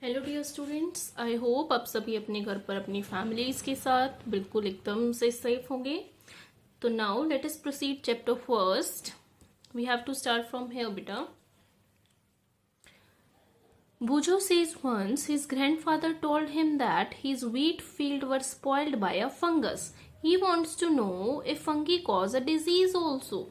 Hello dear students, I hope आप सभी अपने घर पर अपनी फैमिलीज के साथ बिल्कुल एकदम से सेफ होंगे। तो now let us proceed chapter first. We have to start from here बेटा। Bujo says once his grandfather told him that his wheat field were spoiled by a fungus. He wants to know if fungi cause a disease also.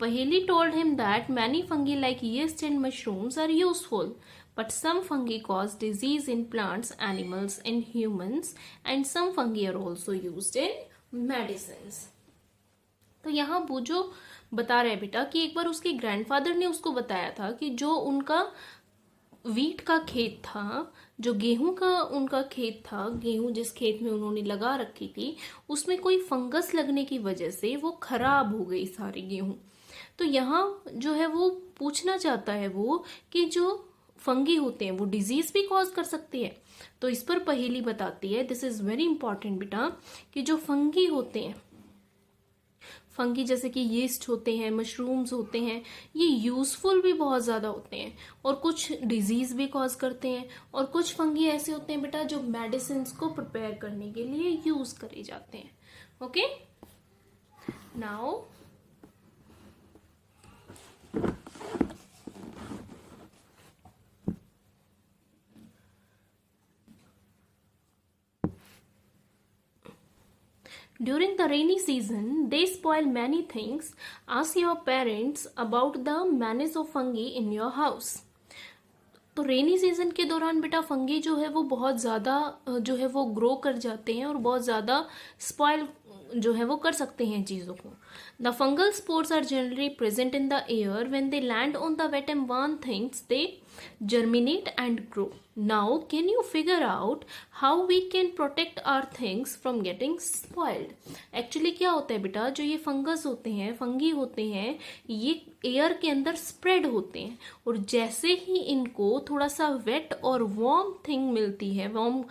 Paheli told him that many fungi like yeast and mushrooms are useful, but some fungi cause disease in plants, animals, and humans, and some fungi are also used in medicines. तो यहाँ बूजो बता रहे बेटा कि एक बार उसके grandfather ने उसको बताया था कि जो उनका वीट का खेत था, जो गेहूं का उनका खेत था, गेहूं जिस खेत में उन्होंने लगा रखी थी, उसमें कोई फंगस लगने की वजह से वो खराब हो गई सारी गेहूं। तो यहाँ जो है वो पूछना चाहता है वो कि जो फंगी होते हैं वो डिजीज भी कॉज कर सकती है। तो इस पर पहेली बताती है, दिस इज वेरी इंपॉर्टेंट बेटा, कि जो फंगी होते हैं, फंगी जैसे कि यीस्ट होते हैं, मशरूम्स होते हैं, ये यूजफुल भी बहुत ज्यादा होते हैं और कुछ डिजीज भी कॉज करते हैं। और कुछ फंगी ऐसे होते हैं बेटा जो मेडिसिन को प्रिपेयर करने के लिए यूज करे जाते हैं। Okay, now during the rainy season, they spoil many things. Ask your parents about the menace of fungi in your house. तो रेनी सीजन के दौरान बेटा फंगी जो है वो बहुत ज़्यादा जो है वो ग्रो कर जाते हैं और बहुत ज़्यादा स्पॉइल जो है वो कर सकते हैं चीज़ों को। The fungal spores are generally present in the air when they land on the wet and warm things they germinate and grow. Now, can you figure out how we can protect our things from getting spoiled? Actually क्या होता है बेटा, जो ये fungus होते हैं, fungi होते हैं, ये एयर के अंदर स्प्रेड होते हैं और जैसे ही इनको थोड़ा सा वेट और वार्म थिंग मिलती है, वार्म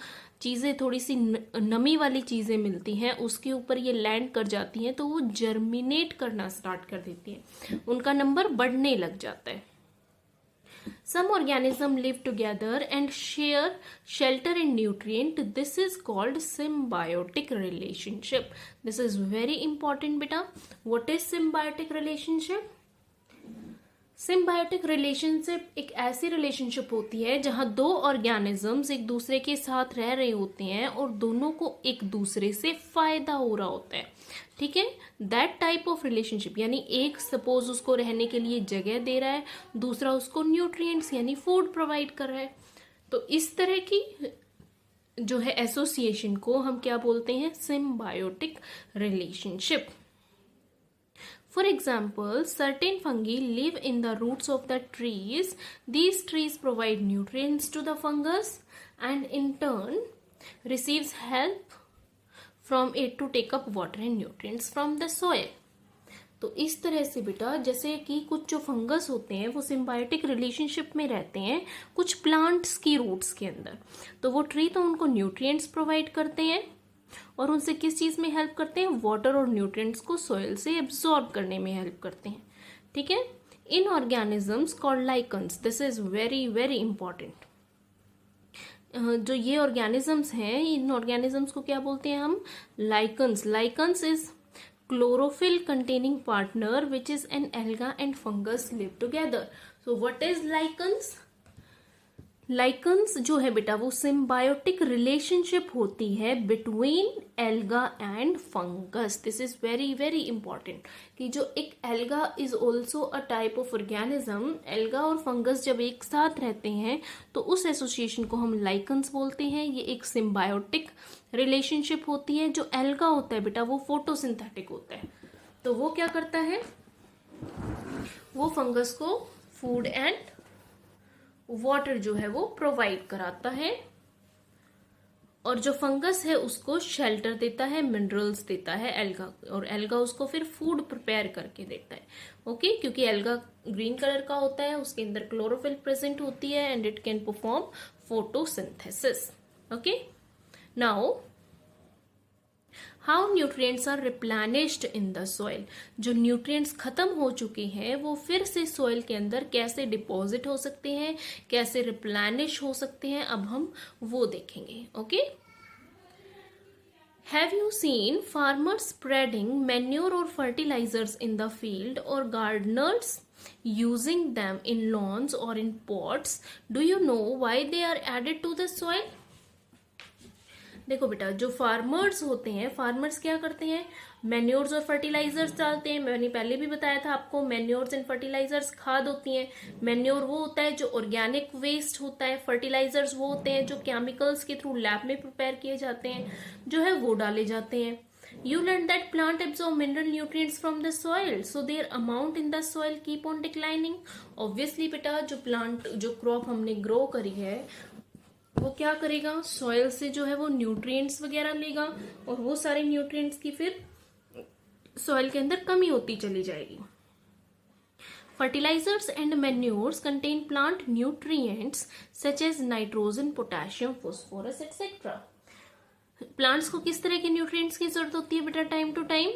चीज़ें, थोड़ी सी नमी वाली चीज़ें मिलती हैं, उसके ऊपर ये लैंड कर जाती हैं तो वो जर्मिनेट करना स्टार्ट कर देती है, उनका नंबर बढ़ने लग जाता है। Some organisms live together and share shelter and nutrient. This is called symbiotic relationship. This is very important beta. What is symbiotic relationship? Symbiotic relationship एक ऐसी रिलेशनशिप होती है जहां दो ऑर्गेनिजम्स एक दूसरे के साथ रह रहे होते हैं और दोनों को एक दूसरे से फायदा हो रहा होता है। ठीक है, दैट टाइप ऑफ रिलेशनशिप, यानी एक सपोज उसको रहने के लिए जगह दे रहा है, दूसरा उसको न्यूट्रिएंट्स यानी फूड प्रोवाइड कर रहा है। तो इस तरह की जो है एसोसिएशन को हम क्या बोलते हैं? Symbiotic relationship. For example, certain fungi live in the roots of the trees. These trees provide nutrients to the fungus and in turn receives help from it to take up water and nutrients from the soil. तो इस तरह से बेटा, जैसे कि कुछ जो fungus होते हैं वो सिम्बायोटिक रिलेशनशिप में रहते हैं कुछ प्लांट्स की रूट्स के अंदर, तो वो ट्री तो उनको न्यूट्रिएंट्स प्रोवाइड करते हैं और उनसे किस चीज में हेल्प करते हैं? वाटर और न्यूट्रिएंट्स को सॉइल से एब्सॉर्ब करने में हेल्प करते हैं। ठीक है, in organisms called lichens, this is very very important. जो ये ऑर्गेनिजम्स हैं, इन ऑर्गेनिजम्स को क्या बोलते हैं हम? Lichens. Lichens is chlorophyll containing partner which is an alga and fungus live together. So what is lichens? Lichens जो है बेटा वो सिम्बायोटिक रिलेशनशिप होती है between alga and fungus. This is very very important कि जो एक alga is also a type of organism, alga और फंगस जब एक साथ रहते हैं तो उस एसोसिएशन को हम लाइकन्स बोलते हैं। ये एक सिम्बायोटिक रिलेशनशिप होती है। जो एल्गा होता है बेटा वो फोटोसिंथेटिक होता है, तो वो क्या करता है? वो फंगस को फूड एंड वाटर जो है वो प्रोवाइड कराता है और जो फंगस है उसको शेल्टर देता है, मिनरल्स देता है एल्गा, और एल्गा उसको फिर फूड प्रिपेयर करके देता है। ओके, क्योंकि एल्गा ग्रीन कलर का होता है, उसके अंदर क्लोरोफिल प्रेजेंट होती है and it can perform photosynthesis. Okay, now how nutrients are replenished in the soil, जो न्यूट्रिएंट्स खत्म हो चुके हैं वो फिर से सॉइल के अंदर कैसे डिपॉजिट हो सकते हैं, कैसे रिप्लेनिश हो सकते हैं, अब हम वो देखेंगे. Okay. Have you seen farmers spreading manure or fertilizers in the field, or gardeners using them in lawns or in pots? Do you know why they are added to the soil? देखो बेटा, जो farmers होते हैं, farmers क्या करते हैं, manures और fertilisers डालते हैं. मैंने पहले भी बताया था आपको, मैन्योर्स एंड फर्टिलाइजर्स खाद होती हैं. मैन्योर वो होता है जो ऑर्गेनिक वेस्ट होता है, फर्टिलाइजर्स वो होते हैं जो केमिकल्स के थ्रू लैब में प्रिपेयर किए जाते हैं, जो है वो डाले जाते हैं. You learned that plant absorb mineral nutrients from the soil, so their amount in the soil keep on declining. Obviously बेटा, जो प्लांट, जो क्रॉप हमने ग्रो करी है वो क्या करेगा, सॉइल से जो है वो न्यूट्रिएंट्स वगैरह लेगा, और वो सारे न्यूट्रिएंट्स की फिर सॉइल के अंदर कमी होती चली जाएगी. Fertilizers and manures contain plant nutrients such as nitrogen, potassium, phosphorus etcetera. Plants को किस तरह के न्यूट्रिएंट्स की जरूरत होती है बेटा टाइम टू टाइम,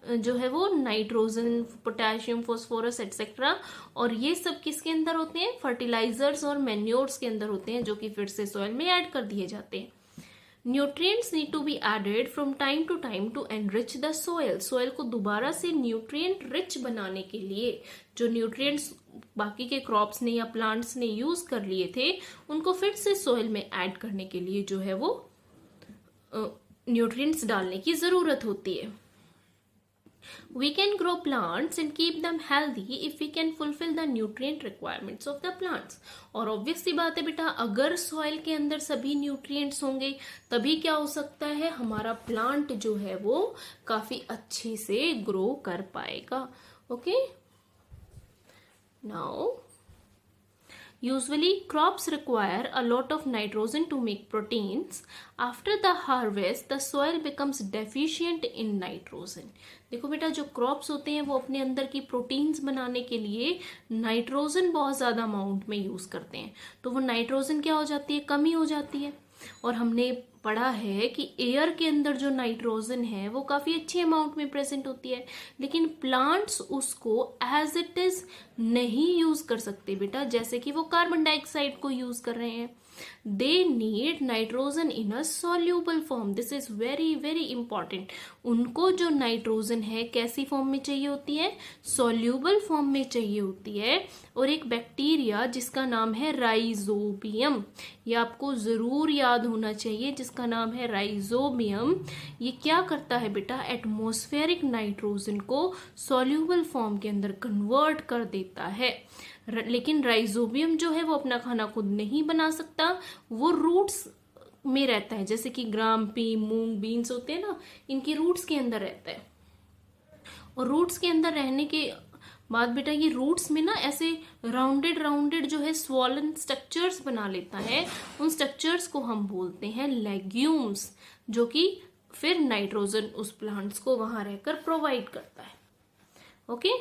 जो है वो नाइट्रोजन, पोटेशियम, फॉस्फोरस एक्सेट्रा, और ये सब किसके अंदर होते हैं, फर्टिलाइजर्स और मैन्योर्स के अंदर होते हैं, जो कि फिर से सॉइल में ऐड कर दिए जाते हैं. Nutrients need to be added from time to enrich the soil. Soil को दोबारा से न्यूट्रिएंट रिच बनाने के लिए, जो न्यूट्रिएंट्स बाकी के क्रॉप्स ने या प्लांट्स ने यूज कर लिए थे, उनको फिर से सॉइल में ऐड करने के लिए जो है वो न्यूट्रिएंट्स डालने की जरूरत होती है. We can grow plants and keep them healthy if we can fulfill the nutrient requirements of the plants. और ऑब्वियस सी बात है बेटा, अगर सॉइल के अंदर सभी न्यूट्रिएंट्स होंगे तभी क्या हो सकता है, हमारा प्लांट जो है वो काफी अच्छे से ग्रो कर पाएगा. Okay. Now usually crops require a lot of nitrogen to make proteins. After the harvest the soil becomes deficient in nitrogen. देखो बेटा, जो क्रॉप्स होते हैं वो अपने अंदर की प्रोटीन्स बनाने के लिए नाइट्रोजन बहुत ज्यादा अमाउंट में यूज करते हैं, तो वो नाइट्रोजन क्या हो जाती है, कमी हो जाती है. और हमने पढ़ा है कि एयर के अंदर जो नाइट्रोजन है वो काफी अच्छी अमाउंट में प्रेजेंट होती है, लेकिन प्लांट्स उसको एज इट इज नहीं यूज कर सकते बेटा, जैसे कि वो कार्बन डाइऑक्साइड को यूज कर रहे हैं. They need nitrogen in a soluble form. This is very very important. उनको जो नाइट्रोजन है कैसी फॉर्म में चाहिए होती है, सॉल्यूबल फॉर्म में चाहिए होती है. और एक बैक्टीरिया जिसका नाम है राइजोबियम, ये आपको जरूर याद होना चाहिए, जिसका नाम है राइजोबियम, ये क्या करता है बेटा, एटमॉस्फेरिक नाइट्रोजन को सॉल्यूबल फॉर्म के अंदर कन्वर्ट कर देता है. लेकिन राइजोबियम जो है वो अपना खाना खुद नहीं बना सकता, वो रूट्स में रहता है, जैसे कि ग्राम्पी, मूंग, बीन्स होते हैं ना, इनकी रूट्स के अंदर रहता है. और रूट्स के अंदर रहने के बाद बेटा ये रूट्स में ना ऐसे राउंडेड राउंडेड जो है स्वॉलन स्ट्रक्चर्स बना लेता है. उन स्ट्रक्चर्स को हम बोलते हैं लेग्यूम्स, जो कि फिर नाइट्रोजन उस प्लांट्स को वहां रहकर प्रोवाइड करता है. Okay.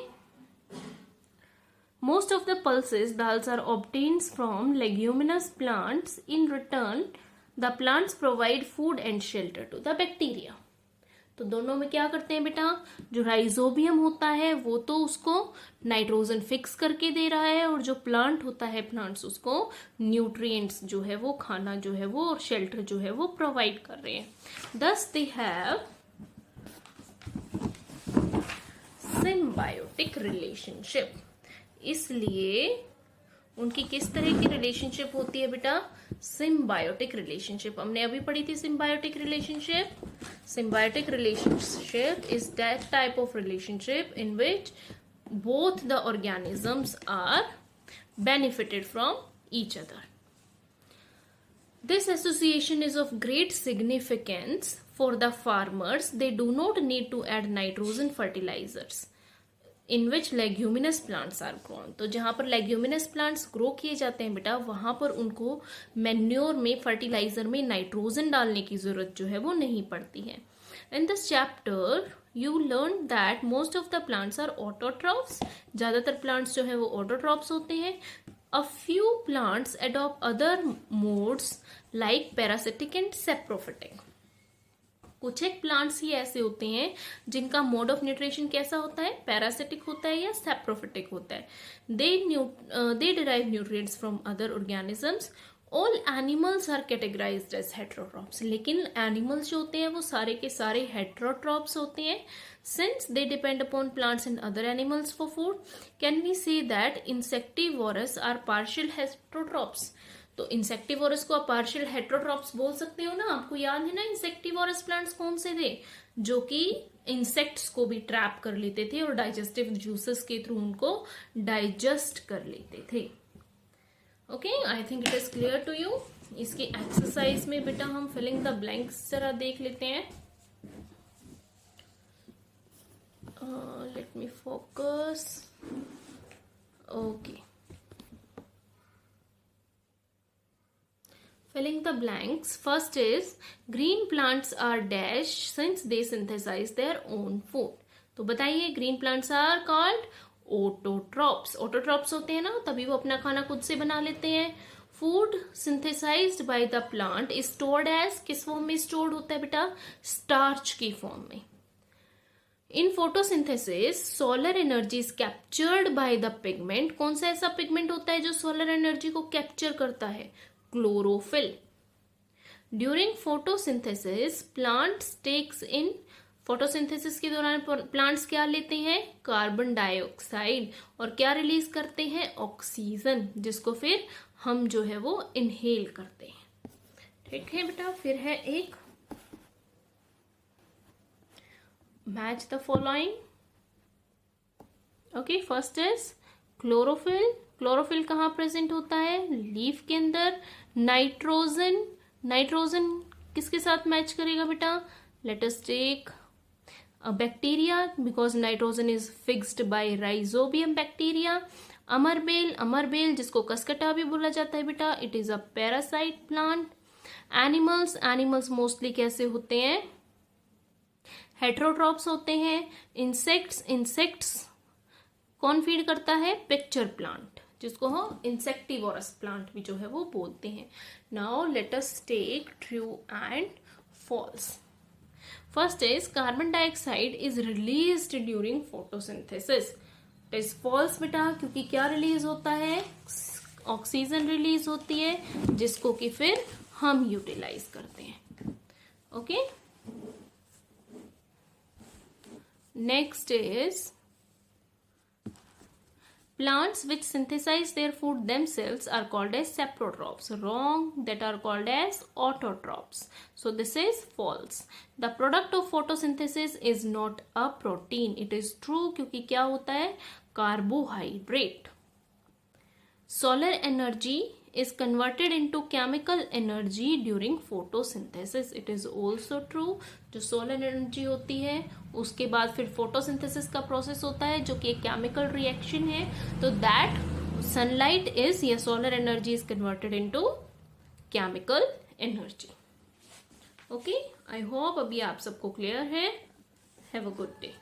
Most of the pulses dals are obtained from leguminous plants. In return, the plants provide food and shelter to the bacteria. तो दोनों में क्या करते हैं बेटा, जो राइजोबियम होता है वो तो उसको नाइट्रोजन फिक्स करके दे रहा है, और जो प्लांट होता है, प्लांट्स उसको न्यूट्रिएंट्स जो है वो, खाना जो है वो, और शेल्टर जो है वो प्रोवाइड कर रहे हैं. Thus they have symbiotic relationship. इसलिए उनकी किस तरह की रिलेशनशिप होती है बेटा, सिम्बायोटिक रिलेशनशिप. हमने अभी पढ़ी थी symbiotic relationship. Symbiotic relationship is that type of relationship in which both the organisms are benefited from each other. This association is of great significance for the farmers. They do not need to add nitrogen fertilizers in which leguminous plants are grown. तो जहां पर leguminous plants grow किए जाते हैं बेटा, वहां पर उनको मैन्योर में, फर्टिलाइजर में नाइट्रोजन डालने की जरूरत जो है वो नहीं पड़ती है. In this chapter you learned that most of the plants are autotrophs. ज्यादातर plants जो है वो autotrophs होते हैं. A few plants adopt other modes like parasitic and saprophytic. कुछ एक प्लांट्स ही ऐसे होते हैं जिनका मोड ऑफ न्यूट्रिशन कैसा होता है, पैरासिटिक होता है या सैप्रोफिटिक होता है. They derive nutrients from other organisms. All animals are categorised as heterotrophs. लेकिन एनिमल्स जो होते हैं वो सारे के सारे हेटेरोट्रॉप्स होते हैं. Since they depend upon plants and other animals for food, can we say that insectivorous are partial heterotrophs. तो इंसेक्टिवोरस को आप पार्शियल हेटेरोट्रॉप्स बोल सकते हो ना. आपको याद है ना इंसेक्टिवोरस प्लांट्स कौन से थे, जो कि इंसेक्ट्स को भी ट्रैप कर लेते थे और डाइजेस्टिव जूसेस के थ्रू उनको डाइजेस्ट कर लेते थे. Okay, I think it is clear to you. इसकी एक्सरसाइज में बेटा हम फिलिंग द ब्लैंक्स जरा देख लेते हैं. Let me focus. Okay, filling the blanks. First is green plants are dash since they synthesize their own food. तो बताइए, green plants are called autotrophs. Autotrophs होते हैं ना, तभी वो अपना खाना खुद से बना लेते हैं. Food synthesized by the plant is stored as, किस फॉर्म में स्टोर्ड होता है बेटा, स्टार्च की फॉर्म में. In photosynthesis solar energy is captured by the pigment. कौन सा ऐसा पिगमेंट होता है जो सोलर एनर्जी को कैप्चर करता है, chlorophyll. During photosynthesis plants takes in, photosynthesis के दौरान प्लांट्स क्या लेते हैं, कार्बन डाइऑक्साइड, और क्या रिलीज करते हैं, ऑक्सीजन, जिसको फिर हम जो है वो इनहेल करते हैं. ठीक है बेटा. फिर है एक match the following. Okay, first is chlorophyll. Chlorophyll कहाँ प्रेजेंट होता है, लीफ के अंदर. नाइट्रोजन, नाइट्रोजन किसके साथ मैच करेगा बेटा, let us take bacteria, because nitrogen is fixed by rhizobium bacteria. अमरबेल, अमरबेल जिसको कसकटा भी बोला जाता है बेटा, it is a parasite plant. Animals, animals mostly कैसे होते हैं, हेटेरोट्रॉप्स होते हैं. इंसेक्ट्स, इंसेक्ट्स कौन फीड करता है, पिक्चर प्लांट, जिसको हम इंसेक्टिवोरस प्लांट भी जो है वो बोलते हैं. Now let us take true and false. First is carbon dioxide is released during photosynthesis. It is false बेटा, क्योंकि क्या रिलीज होता है, ऑक्सीजन रिलीज होती है, जिसको कि फिर हम यूटिलाइज करते हैं. Okay, next is plants which synthesize their food themselves are called as saprotrophs. Wrong, that are called as autotrophs. So this is false. The product of photosynthesis is not a protein. It is true क्योंकि क्या होता है, carbohydrate. Solar energy is converted into chemical energy during photosynthesis. It is also true. जो solar energy होती है उसके बाद फिर फोटोसिंथेसिस का प्रोसेस होता है जो कि एक केमिकल रिएक्शन है. तो दैट सनलाइट इज, या solar energy is converted into chemical energy. Okay, I hope अभी आप सबको क्लियर है. Have a good day.